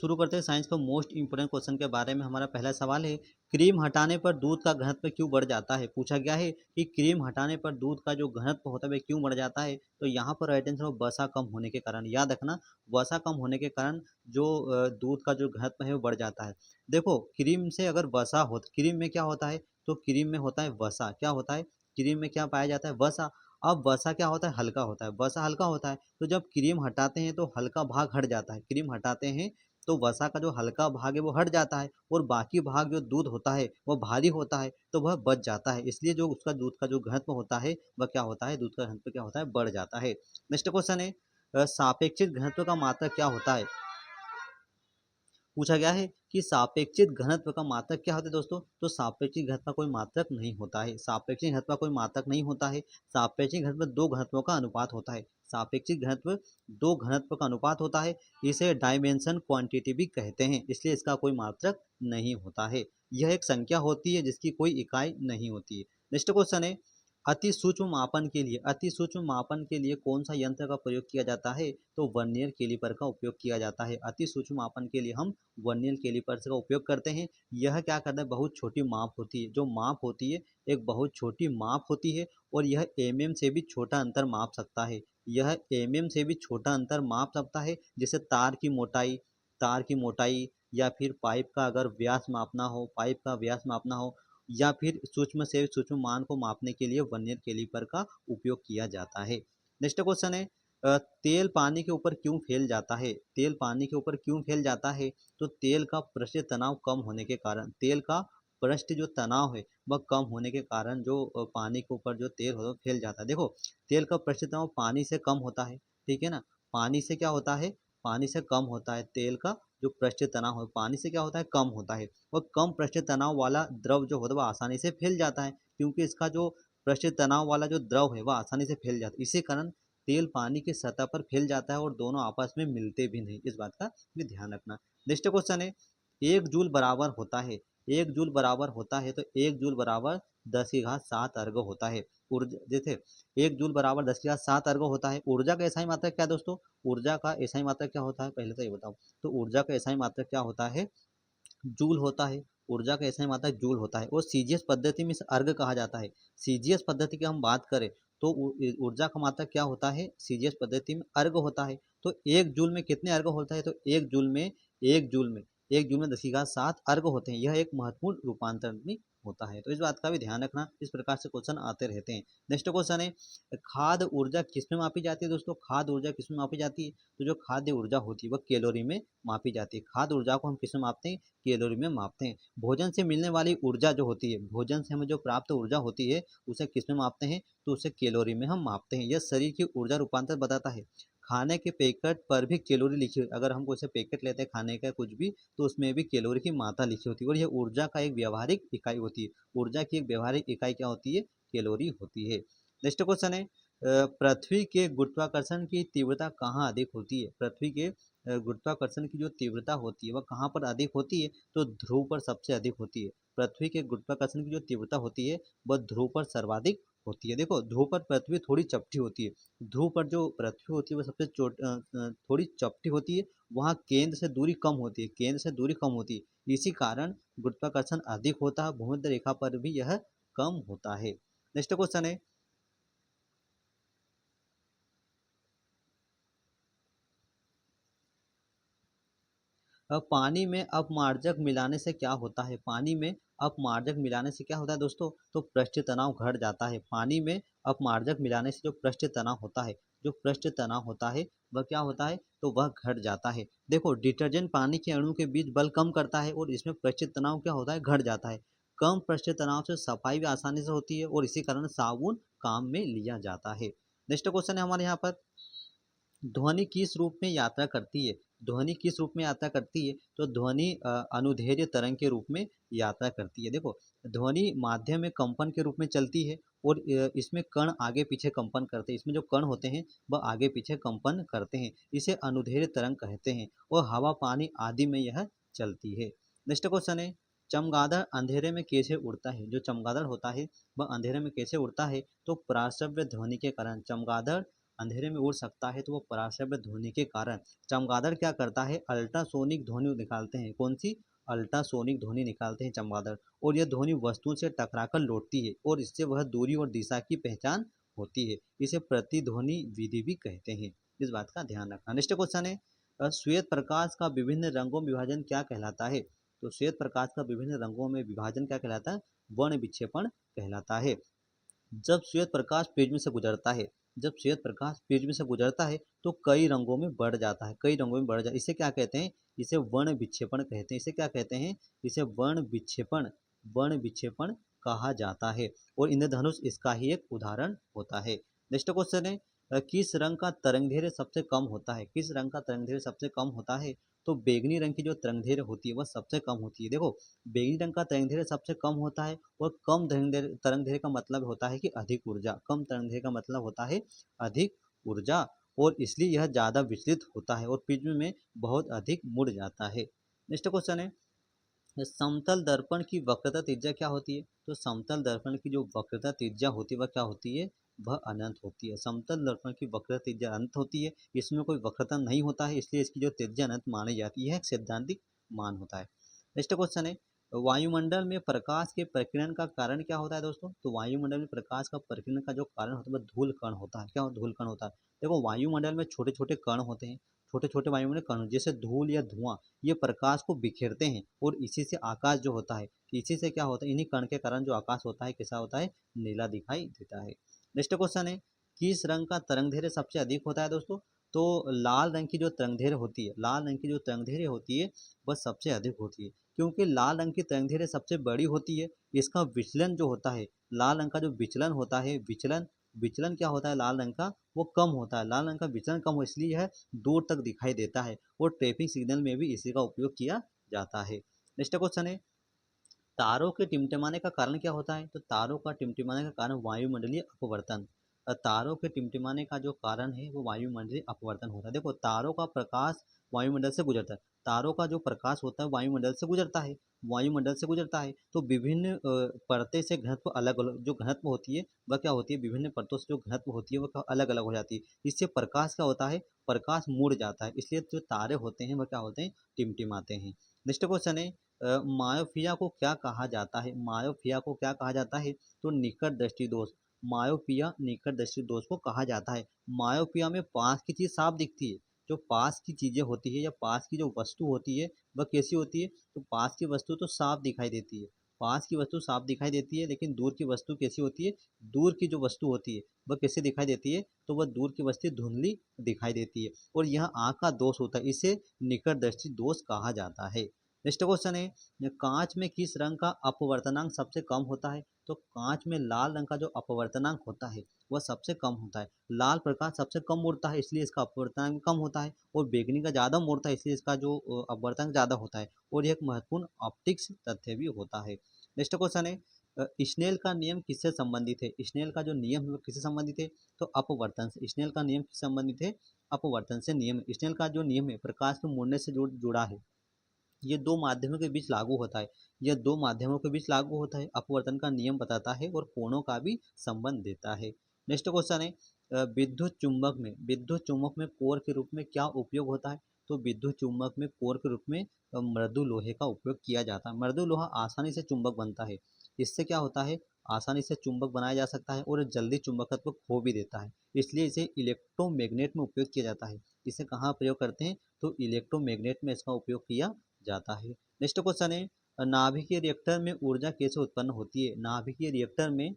शुरू करते हैं साइंस का मोस्ट इंपोर्टेंट क्वेश्चन के बारे में। हमारा पहला सवाल है, क्रीम हटाने पर दूध का घनत्व क्यों बढ़ जाता है। पूछा गया है कि क्रीम हटाने पर दूध का जो घनत्व होता है वह क्यों बढ़ जाता है। तो यहाँ पर राइट आंसर वसा कम होने के कारण। याद रखना, वसा कम होने के कारण जो दूध का जो घनत्व है वो बढ़ जाता है। देखो, क्रीम से अगर वसा हो, क्रीम में क्या होता है, तो क्रीम में होता है वसा। क्या होता है, क्रीम में क्या पाया जाता है, वसा। अब वसा क्या होता है, हल्का होता है। वसा हल्का होता है, तो जब क्रीम हटाते हैं तो हल्का भाग हट जाता है। क्रीम हटाते हैं तो वसा का जो हल्का भाग है वो हट जाता है, और बाकी भाग जो दूध होता है वो भारी होता है, तो वह बच जाता है। इसलिए जो उसका दूध का जो घनत्व होता है वह क्या होता है, दूध का घनत्व क्या होता है, बढ़ जाता है। नेक्स्ट क्वेश्चन है, सापेक्षिक घनत्व का मात्रक क्या होता है। पूछा गया है कि सापेक्षिक घनत्व का मात्रक क्या होता है दोस्तों। तो सापेक्षिक घनत्व का कोई मात्रक नहीं होता है। सापेक्षिक घनत्व का कोई मात्रक नहीं होता है। सापेक्षिक घनत्व दो घनत्वों का अनुपात होता है। सापेक्षिक घनत्व दो घनत्व का अनुपात होता है। इसे डायमेंशन क्वांटिटी भी कहते हैं, इसलिए इसका कोई मात्रक नहीं होता है। यह एक संख्या होती है जिसकी कोई इकाई नहीं होती है। नेक्स्ट क्वेश्चन है, अति सूक्ष्म मापन के लिए, अति सूक्ष्म मापन के लिए कौन सा यंत्र का प्रयोग किया जाता है। तो वर्नियर कैलिपर का उपयोग किया जाता है। अति सूक्ष्म मापन के लिए हम वर्नियर कैलिपर का उपयोग करते हैं। यह क्या करता है, बहुत छोटी माप होती है। जो माप होती है एक बहुत छोटी माप होती है, और यह से भी छोटा अंतर माप सकता है। यह से भी छोटा अंतर माप सकता है, जैसे तार की मोटाई, या फिर पाइप का अगर व्यास मापना हो, पाइप का व्यास मापना हो, या फिर सूक्ष्म से सूक्ष्म मान को मापने के लिए वर्नियर कैलिपर का उपयोग किया जाता है। नेक्स्ट क्वेश्चन है, तेल पानी के ऊपर क्यों फैल जाता है। तेल पानी के ऊपर क्यों फैल जाता है। तो तेल का पृष्ठ तनाव कम होने के कारण, तेल का पृष्ठ जो तनाव है वह कम होने के कारण जो पानी के ऊपर जो तेल हो फैल जाता है। देखो, तेल का पृष्ठ तनाव पानी से कम होता है, ठीक है ना। पानी से क्या होता है, पानी से कम होता है। तेल का जो पृष्ठ तनाव है पानी से क्या होता है, कम होता है। और कम पृष्ठ तनाव वाला द्रव जो होता है वह आसानी से फैल जाता है, क्योंकि इसका जो पृष्ठ तनाव वाला जो द्रव है वह आसानी से फैल जाता है। इसी कारण तेल पानी की सतह पर फैल जाता है, और दोनों आपस में मिलते भी नहीं। इस बात का भी ध्यान रखना। नेक्स्ट क्वेश्चन है, एक जूल बराबर होता है, एक जूल बराबर होता है, तो एक जूल बराबर 10 की घात 7 अर्ग होता है। ऊर्जा जैसे एक जूल बराबर 10 की घात 7 अर्ग होता है। ऊर्जा का ऐसा ही मात्रक क्या है दोस्तों, ऊर्जा का ऐसा ही मात्रक क्या होता है, पहले तो ये बताओ। तो ऊर्जा का ऐसा ही मात्रक क्या होता है, जूल होता है। ऊर्जा का ऐसा ही मात्रक जूल होता है। और सीजीएस पद्धति में इसे अर्ग कहा जाता है। सीजीएस पद्धति की हम बात करें तो ऊर्जा का मात्रक क्या होता है, सीजीएस पद्धति में अर्ग होता है। तो एक जूल में कितने अर्ग होता है, तो एक जूल में 10 की घात 7 अर्ग होते हैं। यह एक महत्वपूर्ण रूपांतरण भी होता है। तो इस बात का भी ध्यान रखना। इस प्रकार से क्वेश्चन आते रहते हैं। नेक्स्ट क्वेश्चन है, खाद्य ऊर्जा किसमें मापी जाती है दोस्तों। खाद्य ऊर्जा किसमें मापी जाती है, तो जो खाद्य ऊर्जा होती है वह कैलोरी में मापी जाती है। खाद्य ऊर्जा को हम किसमें मापते हैं, कैलोरी में मापते हैं। भोजन से मिलने वाली ऊर्जा जो होती है, भोजन से हमें जो प्राप्त ऊर्जा होती है उसे किसमें मापते हैं, तो उसे कैलोरी में हम मापते हैं। यह शरीर की ऊर्जा रूपांतर बताता है। खाने के पैकेट पर भी कैलोरी लिखी हुई, अगर हम कोई पैकेट लेते हैं खाने का कुछ भी, तो उसमें भी कैलोरी की मात्रा लिखी होती है। और यह ऊर्जा का एक व्यवहारिक इकाई होती है। ऊर्जा की एक व्यवहारिक इकाई क्या होती है, कैलोरी होती है। नेक्स्ट क्वेश्चन है, पृथ्वी के गुरुत्वाकर्षण की तीव्रता कहाँ अधिक होती है। पृथ्वी के गुरुत्वाकर्षण की जो तीव्रता होती है वह कहाँ पर अधिक होती है, तो ध्रुव पर सबसे अधिक होती है। पृथ्वी के गुरुत्वाकर्षण की जो तीव्रता होती है वह ध्रुव पर सर्वाधिक होती है। देखो, ध्रुव पर पृथ्वी थोड़ी चपटी होती है। ध्रुव पर जो पृथ्वी होती है वह सबसे थोड़ी चपटी होती है। वहाँ केंद्र से दूरी कम होती है, केंद्र से दूरी कम होती है। इसी कारण गुरुत्वाकर्षण अधिक होता है। भूमध्य रेखा पर भी यह कम होता है। नेक्स्ट क्वेश्चन है, पानी में अपमार्जक मिलाने से क्या होता है। पानी में अपमार्जक मिलाने से क्या होता है दोस्तों, तो पृष्ठ तनाव घट जाता है। पानी में अपमार्जक मिलाने से जो पृष्ठ तनाव होता है, जो पृष्ठ तनाव होता है वह क्या होता है, तो वह घट जाता है। देखो, डिटर्जेंट पानी के अणु के बीच बल कम करता है, और इसमें पृष्ठ तनाव क्या होता है, घट जाता है। कम पृष्ठ तनाव से सफाई भी आसानी से होती है, और इसी कारण साबुन काम में लिया जाता है। नेक्स्ट क्वेश्चन है हमारे यहाँ पर, ध्वनि किस रूप में यात्रा करती है। ध्वनि किस रूप में यात्रा करती है, तो ध्वनि अनुदैर्ध्य तरंग के रूप में यात्रा करती है। देखो, ध्वनि माध्यम में कंपन के रूप में चलती है, और इसमें कण आगे पीछे कंपन करते हैं। इसमें जो कण होते हैं वह आगे पीछे कंपन करते हैं। इसे अनुदैर्ध्य तरंग कहते हैं, और हवा पानी आदि में यह चलती है। नेक्स्ट क्वेश्चन है, चमगादड़ अंधेरे में कैसे उड़ता है। जो चमगादड़ होता है वह अंधेरे में कैसे उड़ता है, तो प्राश्रव्य ध्वनि के कारण। चमगादड़ अंधेरे में उड़ सकता है तो वो पराश्रव्य ध्वनि के कारण चमगादड़ क्या करता है, अल्ट्रासोनिक ध्वनि निकालते हैं। कौन सी? अल्ट्रासोनिक ध्वनि निकालते हैं चमगादड़, और यह ध्वनि वस्तु से टकराकर लौटती है और इससे वह दूरी और दिशा की पहचान होती है। इसे प्रतिध्वनि विधि भी कहते हैं। इस बात का ध्यान रखना। नेक्स्ट क्वेश्चन है, श्वेत प्रकाश का विभिन्न रंगों में विभाजन क्या कहलाता है? तो श्वेत प्रकाश का विभिन्न रंगों में विभाजन क्या कहलाता है? वर्ण विक्षेपण कहलाता है। जब श्वेत प्रकाश प्रिज्म से गुजरता है, जब श्वेत प्रकाश प्रिज्म से गुजरता है तो कई रंगों में बढ़ जाता है, कई रंगों में बढ़ जाता है। इसे क्या कहते हैं? इसे वर्ण विक्षेपण कहते हैं। इसे क्या कहते हैं? इसे वर्ण विक्षेपण कहा जाता है, और इंद्रधनुष इसका ही एक उदाहरण होता है। नेक्स्ट क्वेश्चन है, किस रंग का तरंगदैर्घ्य सबसे कम होता है? किस रंग का तरंगदैर्घ्य सबसे कम होता है? तो बैंगनी रंग की जो तरंगदैर्घ्य होती है वह सबसे कम होती है। देखो, बैंगनी रंग का तरंगदैर्घ्य सबसे कम होता है, और कम तरंगदैर्घ्य का मतलब होता है कि अधिक ऊर्जा। कम तरंगदैर्घ्य का मतलब होता है अधिक ऊर्जा, और इसलिए यह ज़्यादा विचलित होता है और प्रिज्म में बहुत अधिक मुड़ जाता है। नेक्स्ट क्वेश्चन है, समतल दर्पण की वक्रता त्रिज्या क्या होती है? तो समतल दर्पण की जो वक्रता त्रिज्या होती है वह क्या होती है? वह अनंत होती है। समतल दर्पण की वक्रता त्रिज्या अनंत होती है, इसमें कोई वक्रता नहीं होता है, इसलिए इसकी जो त्रिज्या अनंत मानी जाती है, एक सैद्धांतिक मान होता है। नेक्स्ट क्वेश्चन है, वायुमंडल में प्रकाश के प्रकीर्णन का कारण क्या होता है दोस्तों? तो वायुमंडल में प्रकाश का प्रकीर्णन का जो कारण होता है वह धूल कण होता है। क्या धूल कण होता है? देखो, वायुमंडल में छोटे छोटे कण होते हैं, छोटे छोटे वायुमंडल कण जैसे धूल या धुआं, ये प्रकाश को बिखेरते हैं, और इसी से आकाश जो होता है, इसी से क्या होता है, इन्हीं कण के कारण जो आकाश होता है कैसा होता है? नीला दिखाई देता है। नेक्स्ट क्वेश्चन है, किस रंग का तरंगदैर्घ्य सबसे अधिक होता है दोस्तों? तो लाल रंग की जो तरंगदैर्घ्य होती है, लाल रंग की जो तरंगदैर्घ्य होती है वह सबसे अधिक होती है, क्योंकि लाल रंग की तरंगदैर्घ्य सबसे बड़ी होती है। इसका विचलन जो होता है, लाल रंग का जो विचलन होता है, विचलन विचलन क्या होता है लाल रंग का? वो कम होता है। लाल रंग का विचलन कम हो, इसलिए यह दूर तक दिखाई देता है, और ट्रैफिक सिग्नल में भी इसी का उपयोग किया जाता है। नेक्स्ट क्वेश्चन है, तारों के टिमटिमाने का कारण क्या होता है? तो तारों का टिमटिमाने का कारण वायुमंडलीय अपवर्तन। तारों के टिमटिमाने का जो कारण है वो वायुमंडलीय अपवर्तन होता है। देखो, तारों का प्रकाश वायुमंडल से गुजरता है, तारों का जो प्रकाश होता है वायुमंडल से गुजरता है, वायुमंडल से गुजरता है तो विभिन्न परतें से घनत्व अलग अलग, जो घनत्व होती है वह क्या होती है? विभिन्न परतों से जो घनत्व होती है वह अलग अलग हो जाती है। इससे प्रकाश क्या होता है? प्रकाश मुड़ जाता है, इसलिए जो तारे होते हैं वह क्या होते हैं? टिमटिमाते हैं। नेक्स्ट क्वेश्चन है, मायोपिया को क्या कहा जाता है? मायोपिया को क्या कहा जाता है? तो निकट दृष्टि दोष। मायोपिया निकट दृष्टि दोष को कहा जाता है। मायोपिया में पास की चीज साफ दिखती है, जो पास की चीजें होती है या पास की जो वस्तु होती है वह कैसी होती है? तो पास की वस्तु तो साफ दिखाई देती है, पास की वस्तु साफ दिखाई देती है, लेकिन दूर की वस्तु कैसी होती है? दूर की जो वस्तु होती है वह कैसे दिखाई देती है? तो वह दूर की वस्तु धुंधली दिखाई देती है, और यह आँख का दोष होता है, इसे निकट दृष्टि दोष कहा जाता है। नेक्स्ट क्वेश्चन है, कांच में किस रंग का अपवर्तनांक सबसे कम होता है? तो कांच में लाल रंग का जो अपवर्तनांक होता है वह सबसे कम होता है। लाल प्रकाश सबसे कम उड़ता है, इसलिए इसका अपवर्तनांक कम होता है, और बैंगनी का ज़्यादा उड़ता है, इसलिए इसका जो अपवर्तनांक ज़्यादा होता है, और यह एक महत्वपूर्ण ऑप्टिक्स तथ्य भी होता है। नेक्स्ट क्वेश्चन है, स्नेल का नियम किससे संबंधित है? स्नेल का जो नियम है वो किससे संबंधित है? तो अपवर्तन से। स्नेल का नियम किससे संबंधित है? अपवर्तन से नियम। स्नेल का जो नियम है प्रकाश के मुड़ने से जुड़ा है, ये दो माध्यमों के बीच लागू होता है, यह दो माध्यमों के बीच लागू होता है, अपवर्तन का नियम बताता है और कोणों का भी संबंध देता है। नेक्स्ट क्वेश्चन है, विद्युत चुम्बक में कोर के रूप में क्या उपयोग होता है? तो विद्युत चुम्बक में कोर के रूप में मृदु लोहे का उपयोग किया जाता है। मृदु लोहा आसानी से चुंबक बनता है, इससे क्या होता है? आसानी से चुंबक बनाया जा सकता है और जल्दी चुंबकत्व खो भी देता है, इसलिए इसे इलेक्ट्रोमैग्नेट में उपयोग किया जाता है। इसे कहाँ प्रयोग करते हैं? तो इलेक्ट्रोमैग्नेट में इसका उपयोग किया जाता है। नेक्स्ट क्वेश्चन है, नाभिकीय रिएक्टर में ऊर्जा कैसे उत्पन्न होती है? नाभिकीय रिएक्टर में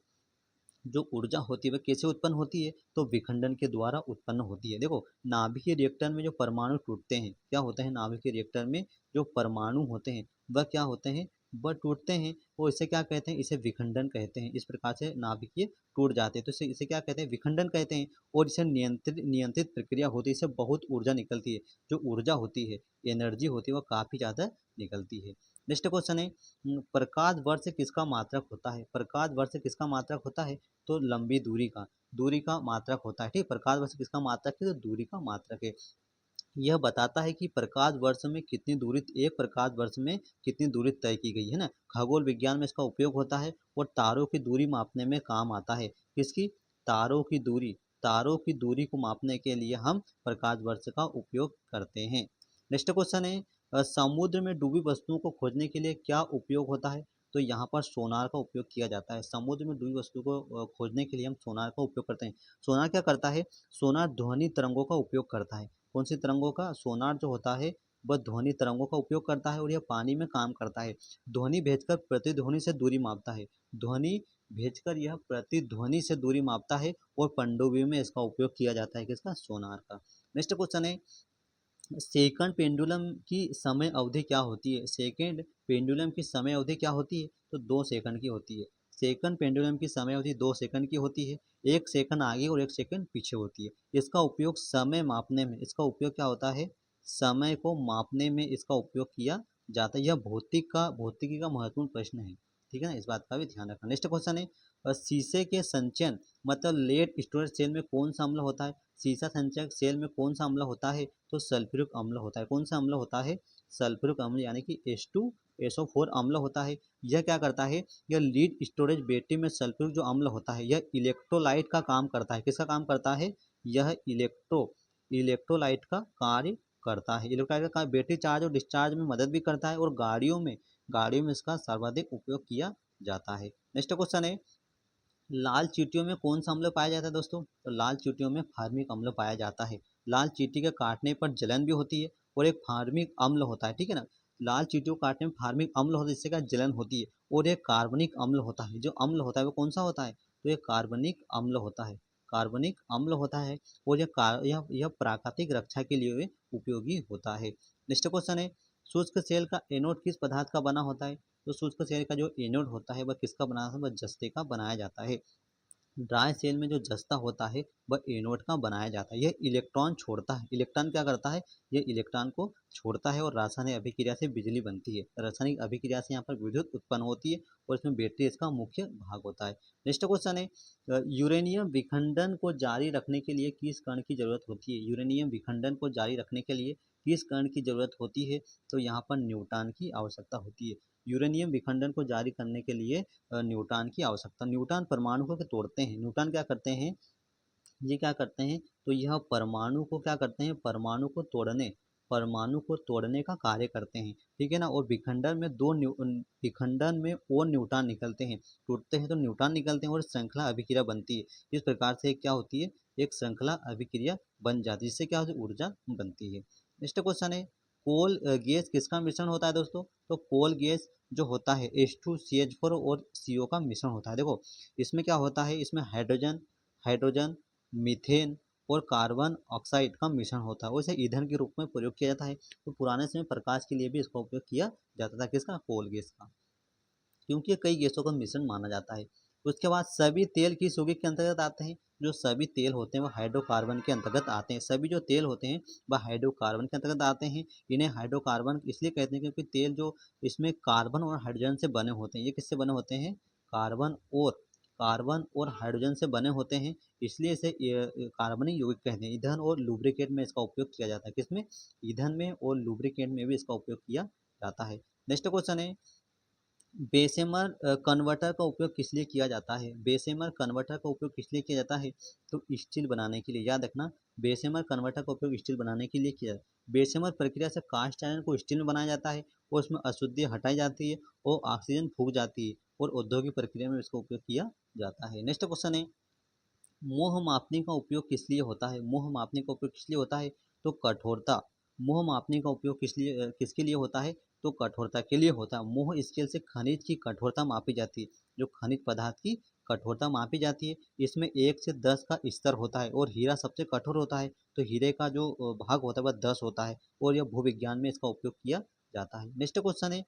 जो ऊर्जा होती है वह कैसे उत्पन्न होती है? तो विखंडन के द्वारा उत्पन्न होती है। देखो, नाभिकीय रिएक्टर में जो परमाणु टूटते हैं, क्या होते हैं? नाभिकीय रिएक्टर में जो परमाणु होते हैं वह क्या होते हैं? वह टूटते हैं, और इसे क्या कहते हैं? इसे विखंडन कहते हैं। इस प्रकार से नाभिकीय टूट जाते हैं, तो इसे इसे क्या कहते हैं? विखंडन कहते हैं, और इसे नियंत्रित नियंत्रित प्रक्रिया होती है, इससे बहुत ऊर्जा निकलती है। जो ऊर्जा होती है, एनर्जी होती है, वह काफ़ी ज़्यादा निकलती है। नेक्स्ट क्वेश्चन है, प्रकाश वर्ष किसका मात्रक होता है? प्रकाश वर्ष किसका मात्रक होता है? तो लंबी दूरी का मात्रक होता है। ठीक, प्रकाश वर्ष किसका मात्रक है? तो दूरी का मात्रक है। यह बताता है कि प्रकाश वर्ष में कितनी दूरी, एक प्रकाश वर्ष में कितनी दूरी तय की गई है ना। खगोल विज्ञान में इसका उपयोग होता है, और तारों की दूरी मापने में काम आता है। किसकी? तारों की दूरी। तारों की दूरी को मापने के लिए हम प्रकाश वर्ष का उपयोग करते हैं। नेक्स्ट क्वेश्चन है समुद्र में डूबी वस्तुओं को खोजने के लिए क्या उपयोग होता है? तो यहाँ पर सोनार का उपयोग किया जाता है। समुद्र में डूबी वस्तु को खोजने के लिए हम सोनार का उपयोग करते हैं। सोनार क्या करता है? सोनार ध्वनि तरंगों का उपयोग करता है। कौन सी तरंगों का? सोनार जो होता है वह ध्वनि तरंगों का उपयोग करता है और यह पानी में काम करता है। ध्वनि भेजकर प्रतिध्वनि से दूरी मापता है। ध्वनि भेजकर यह प्रतिध्वनि से दूरी मापता है और पनडुब्बी में इसका उपयोग किया जाता है। किसका? सोनार का। नेक्स्ट क्वेश्चन है सेकंड पेंडुलम की समय अवधि क्या होती है? सेकंड पेंडुलम की समय अवधि क्या होती है? तो 2 सेकंड की होती है। सेकंड पेंडुलम की समय अवधि 2 सेकंड की होती है। 1 सेकंड आगे और 1 सेकंड पीछे होती है। इसका उपयोग समय मापने में, इसका उपयोग क्या होता है? समय को मापने में इसका उपयोग किया जाता है। यह भौतिकी का महत्वपूर्ण प्रश्न है। ठीक है ना, इस बात का भी ध्यान रखना। नेक्स्ट क्वेश्चन है शीशे के संचयन मतलब लेड स्टोरेज सेल में कौन सा अम्ल होता है? सीसा संचयक सेल में कौन सा अम्ल होता है? तो सल्फ्यूरिक अम्ल होता है। कौन सा अम्ल होता है? सल्फ्यूरिक अम्ल यानी कि H2SO4 अम्ल होता है। यह क्या करता है? यह लीड स्टोरेज बैटरी में सल्फ्यूरिक जो अम्ल होता है यह इलेक्ट्रोलाइट का काम करता है। किसका काम करता है? यह इलेक्ट्रोलाइट का कार्य करता है। इलेक्ट्रोलाइट का बैटरी चार्ज और डिस्चार्ज में मदद भी करता है और गाड़ियों में इसका सर्वाधिक उपयोग किया जाता है। नेक्स्ट क्वेश्चन है लाल चींटियों में कौन सा अम्ल पाया जाता है दोस्तों? तो लाल चींटियों में फार्मिक अम्ल पाया जाता है। लाल चींटी के काटने पर जलन भी होती है और एक फार्मिक अम्ल होता है। ठीक है ना, लाल चींटियों को काटने में फार्मिक अम्ल होता है जिससे क्या जलन होती है और एक कार्बनिक अम्ल होता है। जो अम्ल होता है वो कौन सा होता है? तो ये कार्बनिक अम्ल होता है। कार्बनिक अम्ल होता है और यह प्राकृतिक रक्षा के लिए उपयोगी होता है। नेक्स्ट क्वेश्चन है शुष्क सेल का एनोड किस पदार्थ का बना होता है? तो शुष्क सेल का जो एनोड होता है वह किसका बना है? वह जस्ते का बनाया जाता है। ड्राई सेल में जो जस्ता होता है वह एनोड का बनाया जाता है। यह इलेक्ट्रॉन छोड़ता है। इलेक्ट्रॉन क्या करता है? यह इलेक्ट्रॉन को छोड़ता है और रासायनिक अभिक्रिया से बिजली बनती है। रासायनिक अभिक्रिया से यहाँ पर विद्युत उत्पन्न होती है और इसमें बैटरी इसका मुख्य भाग होता है। नेक्स्ट क्वेश्चन है यूरेनियम विखंडन को जारी रखने के लिए किस कण की जरूरत होती है? यूरेनियम विखंडन को जारी रखने के लिए किस कण की जरूरत होती है? तो यहाँ पर न्यूट्रॉन की आवश्यकता होती है। यूरेनियम विखंडन को जारी करने के लिए न्यूट्रॉन की आवश्यकता। न्यूट्रॉन परमाणु को तोड़ते हैं। न्यूट्रॉन क्या करते हैं? ये क्या करते हैं? तो यह परमाणु को क्या करते हैं? परमाणु को तोड़ने का कार्य करते हैं। ठीक है ना, और विखंडन में और न्यूट्रॉन निकलते हैं। टूटते हैं तो न्यूट्रॉन निकलते हैं और श्रृंखला अभिक्रिया बनती है। इस प्रकार से क्या होती है? एक श्रृंखला अभिक्रिया बन जाती है जिससे क्या होती है? ऊर्जा बनती है। नेक्स्ट क्वेश्चन है कोल गैस किसका मिश्रण होता है दोस्तों? तो कोल गैस जो होता है H2CH4 और CO का मिश्रण होता है। देखो इसमें क्या होता है? इसमें हाइड्रोजन मीथेन और कार्बन ऑक्साइड का मिश्रण होता है और इसे ईंधन के रूप में प्रयोग किया जाता है। तो पुराने समय प्रकाश के लिए भी इसका उपयोग किया जाता था। किसका? कोल गैस का, क्योंकि ये कई गैसों का मिश्रण माना जाता है। उसके बाद सभी तेल किस यौगिक के अंतर्गत आते हैं? जो सभी तेल होते हैं वो हाइड्रोकार्बन के अंतर्गत आते हैं। सभी जो तेल होते हैं वह हाइड्रोकार्बन के अंतर्गत आते हैं। इन्हें हाइड्रोकार्बन इसलिए कहते हैं क्योंकि तेल जो इसमें कार्बन और हाइड्रोजन से बने होते हैं। ये किससे बने होते हैं? कार्बन और हाइड्रोजन से बने होते हैं, इसलिए इसे कार्बनिक यौगिक कहते हैं। ईंधन और लुब्रिकेंट में इसका उपयोग किया जाता है। किसमें? ईंधन में और लुब्रिकेंट में भी इसका उपयोग किया जाता है। नेक्स्ट क्वेश्चन है बेसेमर कन्वर्टर का उपयोग किस लिए किया जाता है? बेसेमर कन्वर्टर का उपयोग किस लिए किया जाता है? तो स्टील बनाने के लिए। याद रखना, बेसेमर कन्वर्टर का उपयोग स्टील बनाने के लिए किया जाता है। बेसेमर प्रक्रिया से कास्ट आयरन को स्टील में बनाया जाता है और उसमें अशुद्धि हटाई जाती है और ऑक्सीजन फूक जाती है और औद्योगिक प्रक्रिया में इसका उपयोग किया जाता है। नेक्स्ट क्वेश्चन है मोह मापने का उपयोग किस लिए होता है? मोह मापने का उपयोग किस लिए होता है? तो कठोरता। मोह मापने का उपयोग किसके लिए होता है? तो कठोरता के लिए होता है। मोह स्केल से खनिज की कठोरता मापी जाती है। जो खनिज पदार्थ की कठोरता मापी जाती है इसमें 1 से 10 का स्तर होता है और हीरा सबसे कठोर होता है। तो हीरे का जो भाग होता है वह 10 होता है और यह भूविज्ञान में इसका उपयोग किया जाता है। नेक्स्ट क्वेश्चन है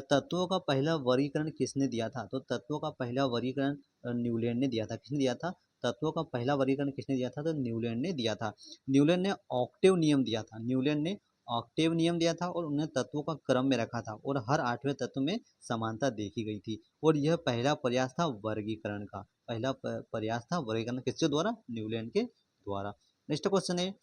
तत्वों का पहला वर्गीकरण किसने दिया था? तो तत्वों का पहला वर्गीकरण न्यूलैंड ने दिया था। किसने दिया था? तत्वों का पहला वर्गीकरण किसने दिया था? तो न्यूलैंड ने दिया था। न्यूलैंड ने ऑक्टेव नियम दिया था। न्यूलैंड ने ऑक्टेव नियम दिया था और उन्हें तत्वों का क्रम में रखा था और हर 8वें तत्व में समानता देखी गई थी और यह पहला प्रयास था वर्गीकरण का। पहला प्रयास था वर्गीकरण किसके द्वारा? न्यूलैंड के द्वारा। नेक्स्ट क्वेश्चन है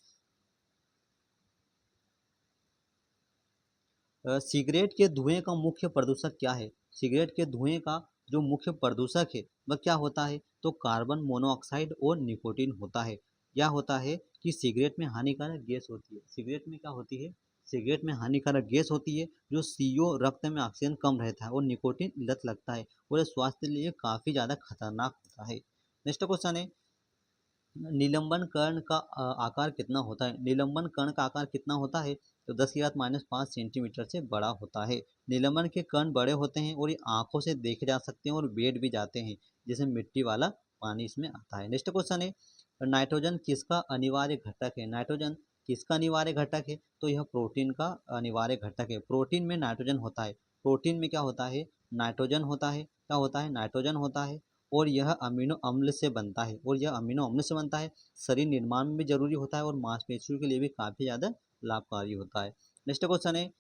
सिगरेट के धुएं का मुख्य प्रदूषक क्या है? सिगरेट के धुएं का जो मुख्य प्रदूषक है वह क्या होता है? तो कार्बन मोनोऑक्साइड और निकोटीन होता है। यह होता है कि सिगरेट में हानिकारक गैस होती है। सिगरेट में क्या होती है? सिगरेट में हानिकारक गैस होती है जो CO रक्त में ऑक्सीजन कम रहता है और निकोटीन लत लगता है और ये स्वास्थ्य के लिए काफ़ी ज़्यादा खतरनाक होता है। नेक्स्ट क्वेश्चन है, निलंबन कर्ण का आकार कितना होता है? निलंबन कर्ण का आकार कितना होता है? तो 10⁻⁵ सेंटीमीटर से बड़ा होता है। निलंबन के कर्ण बड़े होते हैं और ये आंखों से देखे जा सकते हैं और बैठ भी जाते हैं, जैसे मिट्टी वाला पानी इसमें आता है। नेक्स्ट क्वेश्चन है, नाइट्रोजन किसका अनिवार्य घटक है? नाइट्रोजन किसका अनिवार्य घटक है? तो यह प्रोटीन का अनिवार्य घटक है। प्रोटीन में नाइट्रोजन होता है। प्रोटीन में क्या होता है? नाइट्रोजन होता है। क्या होता है? नाइट्रोजन होता है और यह अमीनो अम्ल से बनता है शरीर निर्माण में भी जरूरी होता है और मांसपेशियों के लिए भी काफ़ी ज़्यादा लाभकारी होता है। नेक्स्ट क्वेश्चन है,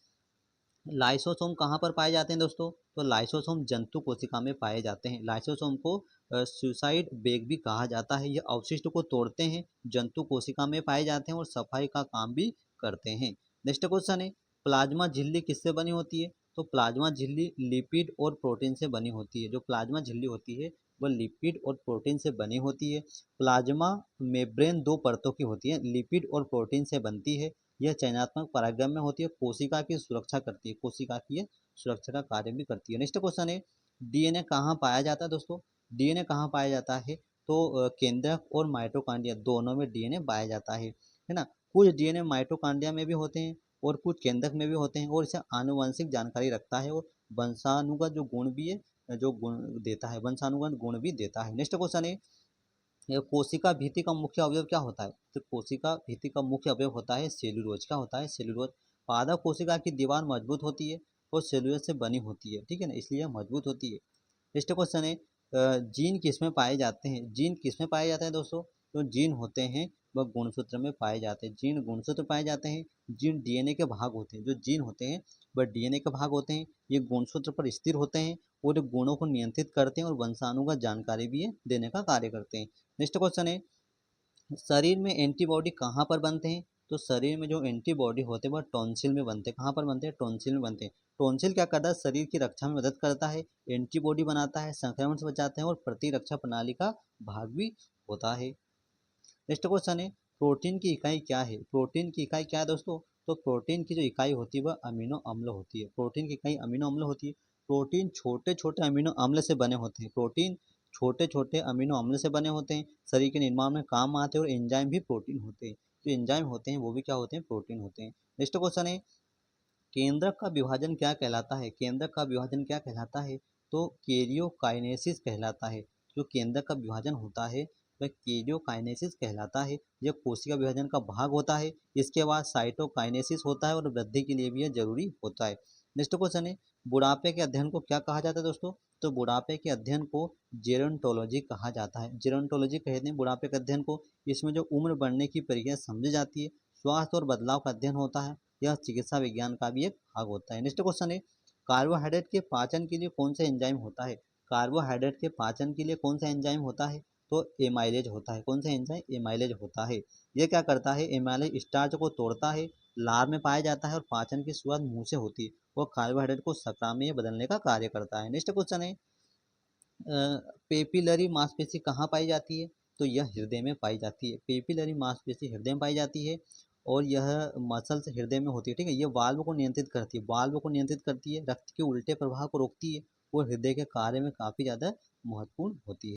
लाइसोसोम कहाँ पर पाए जाते हैं दोस्तों? तो लाइसोसोम जंतु कोशिका में पाए जाते हैं। लाइसोसोम को सुसाइड बैग भी कहा जाता है। यह अवशिष्ट को तोड़ते हैं, जंतु कोशिका में पाए जाते हैं और सफाई का काम भी करते हैं। नेक्स्ट क्वेश्चन है, प्लाज्मा झिल्ली किससे बनी होती है? तो प्लाज्मा झिल्ली लिपिड और प्रोटीन से बनी होती है। जो प्लाज्मा झिल्ली होती है वह लिपिड और प्रोटीन से बनी होती है। प्लाज्मा मेम्ब्रेन दो परतों की होती है, लिपिड और प्रोटीन से बनती है। यह चयनात्मक परागण होती है, कोशिका की सुरक्षा करती है, कोशिका की सुरक्षा का कार्य भी करती है। नेक्स्ट क्वेश्चन है, DNA कहाँ पाया जाता है दोस्तों? DNA कहाँ पाया जाता है? तो केंद्रक और माइटोकॉन्ड्रिया दोनों में DNA पाया जाता है ना। कुछ DNA माइटोकॉन्ड्रिया में भी होते हैं और कुछ केंद्रक में भी होते हैं और इसे आनुवंशिक जानकारी रखता है और वंशानुगत जो गुण भी है, जो गुण देता है, वंशानुगत गुण भी देता है। नेक्स्ट क्वेश्चन है, ये कोशिका भित्ति का मुख्य अवयव क्या होता है? तो कोशिका भित्ति का मुख्य अवयव होता है सेल्यूलोज। क्या होता है? सेल्यूलोज। पादप कोशिका की दीवार मजबूत होती है और सेल्यूलोज से बनी होती है, ठीक है ना, इसलिए मजबूत होती है। नेक्स्ट क्वेश्चन है, जीन किसमें पाए जाते हैं? जीन किसमें पाए जाते हैं दोस्तों? तो जीन होते हैं वह गुणसूत्र में पाए जाते हैं। जीन गुणसूत्र पाए जाते हैं। जीन DNA के भाग होते हैं। जो जीन होते हैं वह DNA के भाग होते हैं। ये गुणसूत्र पर स्थिर होते हैं और गुणों को नियंत्रित करते हैं और वंशाणुगत जानकारी भी देने का कार्य करते हैं। नेक्स्ट क्वेश्चन है, शरीर में एंटीबॉडी कहाँ पर बनते हैं? तो शरीर में जो एंटीबॉडी होते हैं वह टॉन्सिल में बनते हैं। कहाँ पर बनते हैं? टॉन्सिल में बनते हैं। टॉन्सिल क्या करता है? शरीर की रक्षा में मदद करता है, एंटीबॉडी बनाता है, संक्रमण से बचाते हैं और प्रतिरक्षा प्रणाली का भाग भी होता है। नेक्स्ट क्वेश्चन है, प्रोटीन की इकाई क्या है? प्रोटीन की इकाई क्या है दोस्तों? तो प्रोटीन की जो इकाई होती है वह अमीनो अम्ल होती है। प्रोटीन की इकाई अमीनो अम्ल होती है। प्रोटीन छोटे छोटे अमीनो अम्ल से बने होते हैं। प्रोटीन छोटे छोटे अमीनो अम्ल से बने होते हैं, शरीर के निर्माण में काम आते हैं और एंजाइम भी प्रोटीन होते हैं। जो एंजाइम होते हैं वो भी क्या होते हैं? प्रोटीन होते हैं। नेक्स्ट क्वेश्चन है, केंद्रक का विभाजन क्या कहलाता है? केंद्रक का विभाजन क्या कहलाता है? तो कैरियोकाइनेसिस कहलाता है। जो केंद्रक का विभाजन होता है वह कैरियोकाइनेसिस कहलाता है। यह कोशिका विभाजन का भाग होता है। इसके बाद साइटोकाइनेसिस होता है और वृद्धि के लिए भी यह जरूरी होता है। नेक्स्ट क्वेश्चन है, बुढ़ापे के अध्ययन को क्या कहा जाता है दोस्तों? तो बुढ़ापे के अध्ययन को जेरोंटोलॉजी कहा जाता है। जेरोंटोलॉजी कहते हैं बुढ़ापे के अध्ययन को। इसमें जो उम्र बढ़ने की प्रक्रिया समझी जाती है, स्वास्थ्य और बदलाव का अध्ययन होता है। यह चिकित्सा विज्ञान का भी एक भाग होता है। नेक्स्ट क्वेश्चन है, कार्बोहाइड्रेट के पाचन के लिए कौन सा एंजाइम होता है? कार्बोहाइड्रेट के पाचन के लिए कौन सा एंजाइम होता है? तो एमाइलेज होता है। कौन सा एंजाइम? एमाइलेज होता है। यह क्या करता है? एमाइलेज स्टार्च को तोड़ता है, लार में पाया जाता है और पाचन की शुरुआत मुंह से होती है। वो कार्बोहाइड्रेट को शर्करा में बदलने का कार्य करता है। नेक्स्ट क्वेश्चन है, पेपिलरी मांसपेशी कहाँ पाई जाती है? तो यह हृदय में पाई जाती है। पेपिलरी मांसपेशी हृदय में पाई जाती है और यह मसल्स हृदय में होती है, ठीक है। यह वाल्व को नियंत्रित करती है, वाल्व को नियंत्रित करती है, रक्त के उल्टे प्रवाह को रोकती है और हृदय के कार्य में काफ़ी ज़्यादा महत्वपूर्ण होती है।